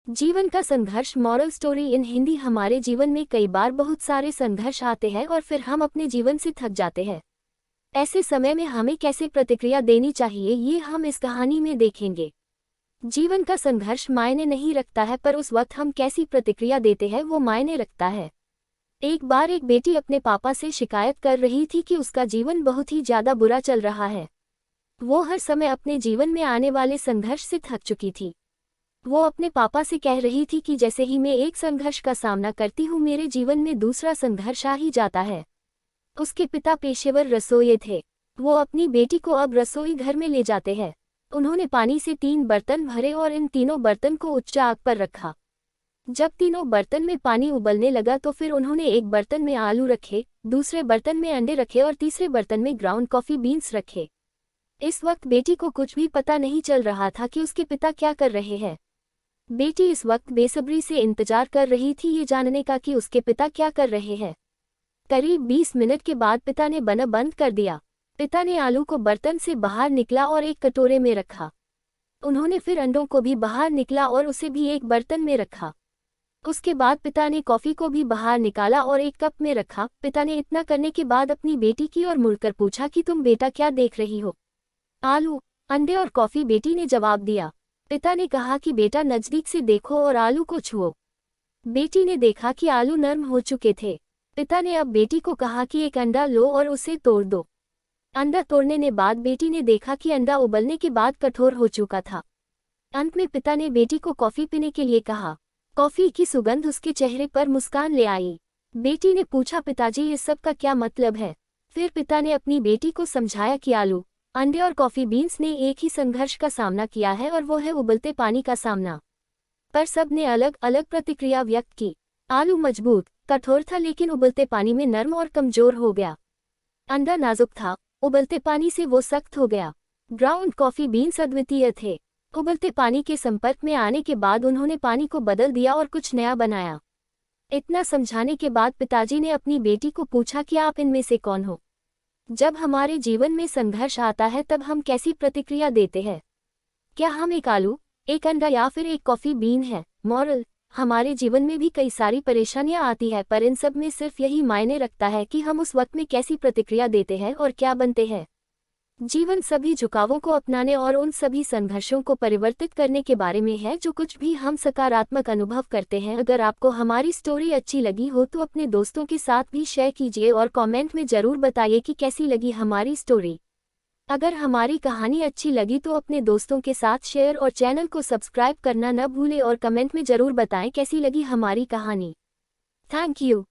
जीवन का संघर्ष मॉरल स्टोरी इन हिंदी। हमारे जीवन में कई बार बहुत सारे संघर्ष आते हैं और फिर हम अपने जीवन से थक जाते हैं। ऐसे समय में हमें कैसे प्रतिक्रिया देनी चाहिए ये हम इस कहानी में देखेंगे। जीवन का संघर्ष मायने नहीं रखता है, पर उस वक्त हम कैसी प्रतिक्रिया देते हैं वो मायने रखता है। एक बार एक बेटी अपने पापा से शिकायत कर रही थी कि उसका जीवन बहुत ही ज़्यादा बुरा चल रहा है। वो हर समय अपने जीवन में आने वाले संघर्ष से थक चुकी थी। वो अपने पापा से कह रही थी कि जैसे ही मैं एक संघर्ष का सामना करती हूँ मेरे जीवन में दूसरा संघर्ष आ ही जाता है। उसके पिता पेशेवर रसोइये थे। वो अपनी बेटी को अब रसोई घर में ले जाते हैं। उन्होंने पानी से 3 बर्तन भरे और इन तीनों बर्तन को उच्च आग पर रखा। जब तीनों बर्तन में पानी उबलने लगा तो फिर उन्होंने एक बर्तन में आलू रखे, दूसरे बर्तन में अंडे रखे और तीसरे बर्तन में ग्राउंड कॉफ़ी बीन्स रखे। इस वक्त बेटी को कुछ भी पता नहीं चल रहा था कि उसके पिता क्या कर रहे हैं। बेटी इस वक्त बेसब्री से इंतजार कर रही थी ये जानने का कि उसके पिता क्या कर रहे हैं। करीब 20 मिनट के बाद पिता ने बना बंद कर दिया। पिता ने आलू को बर्तन से बाहर निकला और एक कटोरे में रखा। उन्होंने फिर अंडों को भी बाहर निकला और उसे भी एक बर्तन में रखा। उसके बाद पिता ने कॉफ़ी को भी बाहर निकाला और एक कप में रखा। पिता ने इतना करने के बाद अपनी बेटी की ओर मुड़कर पूछा कि तुम बेटा क्या देख रही हो? आलू, अंडे और कॉफ़ी, बेटी ने जवाब दिया। पिता ने कहा कि बेटा नज़दीक से देखो और आलू को छुओ। बेटी ने देखा कि आलू नरम हो चुके थे। पिता ने अब बेटी को कहा कि एक अंडा लो और उसे तोड़ दो। अंडा तोड़ने के बाद बेटी ने देखा कि अंडा उबलने के बाद कठोर हो चुका था। अंत में पिता ने बेटी को कॉफ़ी पीने के लिए कहा। कॉफ़ी की सुगंध उसके चेहरे पर मुस्कान ले आई। बेटी ने पूछा, पिताजी इस सब का क्या मतलब है? फिर पिता ने अपनी बेटी को समझाया कि आलू, अंडे और कॉफ़ी बीन्स ने एक ही संघर्ष का सामना किया है और वो है उबलते पानी का सामना। पर सब ने अलग अलग प्रतिक्रिया व्यक्त की। आलू मजबूत, कठोर था लेकिन उबलते पानी में नरम और कमजोर हो गया। अंडा नाजुक था, उबलते पानी से वो सख्त हो गया। ग्राउंड कॉफ़ी बीन्स अद्वितीय थे। उबलते पानी के संपर्क में आने के बाद उन्होंने पानी को बदल दिया और कुछ नया बनाया। इतना समझाने के बाद पिताजी ने अपनी बेटी को पूछा कि आप इनमें से कौन हो? जब हमारे जीवन में संघर्ष आता है तब हम कैसी प्रतिक्रिया देते हैं? क्या हम एक आलू, एक अंडा या फिर एक कॉफ़ी बीन है? मॉरल, हमारे जीवन में भी कई सारी परेशानियां आती है, पर इन सब में सिर्फ यही मायने रखता है कि हम उस वक्त में कैसी प्रतिक्रिया देते हैं और क्या बनते हैं। जीवन सभी झुकावों को अपनाने और उन सभी संघर्षों को परिवर्तित करने के बारे में है जो कुछ भी हम सकारात्मक अनुभव करते हैं। अगर आपको हमारी स्टोरी अच्छी लगी हो तो अपने दोस्तों के साथ भी शेयर कीजिए और कमेंट में ज़रूर बताइए कि कैसी लगी हमारी स्टोरी। अगर हमारी कहानी अच्छी लगी तो अपने दोस्तों के साथ शेयर और चैनल को सब्सक्राइब करना न भूलें और कमेंट में ज़रूर बताएं कैसी लगी हमारी कहानी। Thank you.